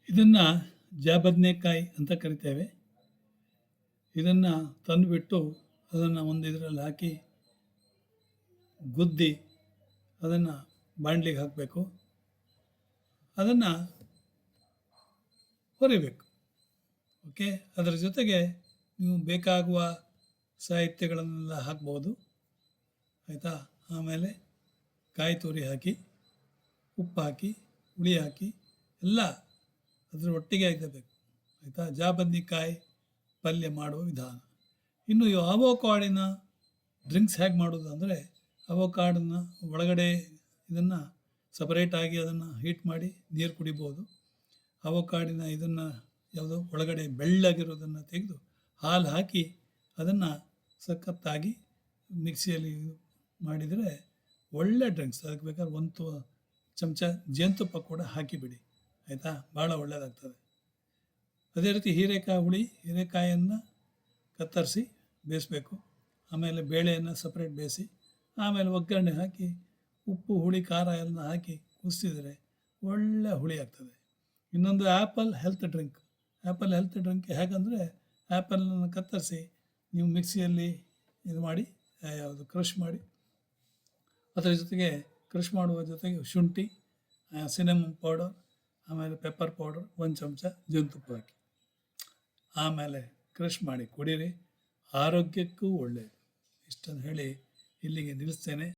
ಇದನ್ನು ಜಾಬದನೆಕಾಯಿ ಅಂತ ಕರಿತೇವೆ. ಇದನ್ನು ತಂದುಬಿಟ್ಟು ಅದನ್ನು ಒಂದು ಇದರಲ್ಲಿ ಹಾಕಿ ಗುದ್ದಿ ಅದನ್ನು ಬಾಣಲಿಗೆ ಹಾಕಬೇಕು. ಅದನ್ನು ಹುರಿಬೇಕು. ಓಕೆ, ಅದರ ಜೊತೆಗೆ ನೀವು ಬೇಕಾಗುವ ಸಾಹಿತ್ಯಗಳನ್ನೆಲ್ಲ ಹಾಕ್ಬೋದು. ಆಯಿತಾ. ಆಮೇಲೆ ಕಾಯಿ ತುರಿ ಹಾಕಿ, ಉಪ್ಪು ಹಾಕಿ, ಹುಳಿ ಹಾಕಿ ಎಲ್ಲ ಅದರ ಒಟ್ಟಿಗೆ ಇರಬೇಕು. ಆಯಿತಾ. ಜಾಬದನೆಕಾಯಿ ಪಲ್ಯ ಮಾಡುವ ವಿಧಾನ. ಇನ್ನು ಈ ಅವೋಕಾಡಿನ ಡ್ರಿಂಕ್ಸ್ ಹೇಗೆ ಮಾಡೋದು ಅಂದರೆ, ಅವೋಕಾಡನ್ನ ಒಳಗಡೆ ಇದನ್ನು ಸಪರೇಟಾಗಿ ಅದನ್ನು ಹೀಟ್ ಮಾಡಿ ನೀರು ಕುಡಿಬೋದು. ಅವೋಕಾಡಿನ ಇದನ್ನು ಯಾವುದೋ ಒಳಗಡೆ ಬೆಳ್ಳಗಿರೋದನ್ನು ತೆಗೆದು ಹಾಲು ಹಾಕಿ ಅದನ್ನು ಸಖತ್ತಾಗಿ ಮಿಕ್ಸಿಯಲ್ಲಿ ಮಾಡಿದರೆ ಒಳ್ಳೆ ಡ್ರಿಂಕ್ಸ್. ಅದಕ್ಕೆ ಬೇಕಾದ್ರೆ ಒಂದು ಚಮಚ ಜೇನುತುಪ್ಪ ಕೂಡ ಹಾಕಿಬಿಡಿ. ಆಯಿತಾ, ಭಾಳ ಒಳ್ಳೆಯದಾಗ್ತದೆ. ಅದೇ ರೀತಿ ಹೀರೆಕಾಯನ್ನು ಕತ್ತರಿಸಿ ಬೇಯಿಸಬೇಕು. ಆಮೇಲೆ ಬೇಳೆಯನ್ನು ಸಪ್ರೇಟ್ ಬೇಯಿಸಿ ಆಮೇಲೆ ಒಗ್ಗರಣೆ ಹಾಕಿ ಉಪ್ಪು ಹುಳಿ ಖಾರ ಎಲ್ಲ ಹಾಕಿ ಕುದಿಸಿದರೆ ಒಳ್ಳೆ ಹುಳಿ ಆಗ್ತದೆ. ಇನ್ನೊಂದು apple health drink. Apple health drink ಹೇಗಂದರೆ, ಆ್ಯಪಲನ್ನು ಕತ್ತರಿಸಿ ನೀವು ಮಿಕ್ಸಿಯಲ್ಲಿ ಇದು ಮಾಡಿ ಯಾವುದು ಕ್ರಷ್ ಮಾಡಿ, ಅದರ ಜೊತೆಗೆ ಕ್ರಷ್ ಮಾಡುವ ಜೊತೆಗೆ ಶುಂಠಿ, ಸಿನೆಮನ್ ಪೌಡರ್, ಆಮೇಲೆ ಪೆಪ್ಪರ್ ಪೌಡರ್, ಒಂದು ಚಮಚ ಜೇನುತುಪ್ಪ ಹಾಕಿ ಆಮೇಲೆ ಕ್ರಷ್ ಮಾಡಿ ಕುಡೀರಿ. ಆರೋಗ್ಯಕ್ಕೂ ಒಳ್ಳೆಯದು. ಇಷ್ಟನ್ನು ಹೇಳಿ ಇಲ್ಲಿಗೆ ನಿಲ್ಲಿಸ್ತೇನೆ.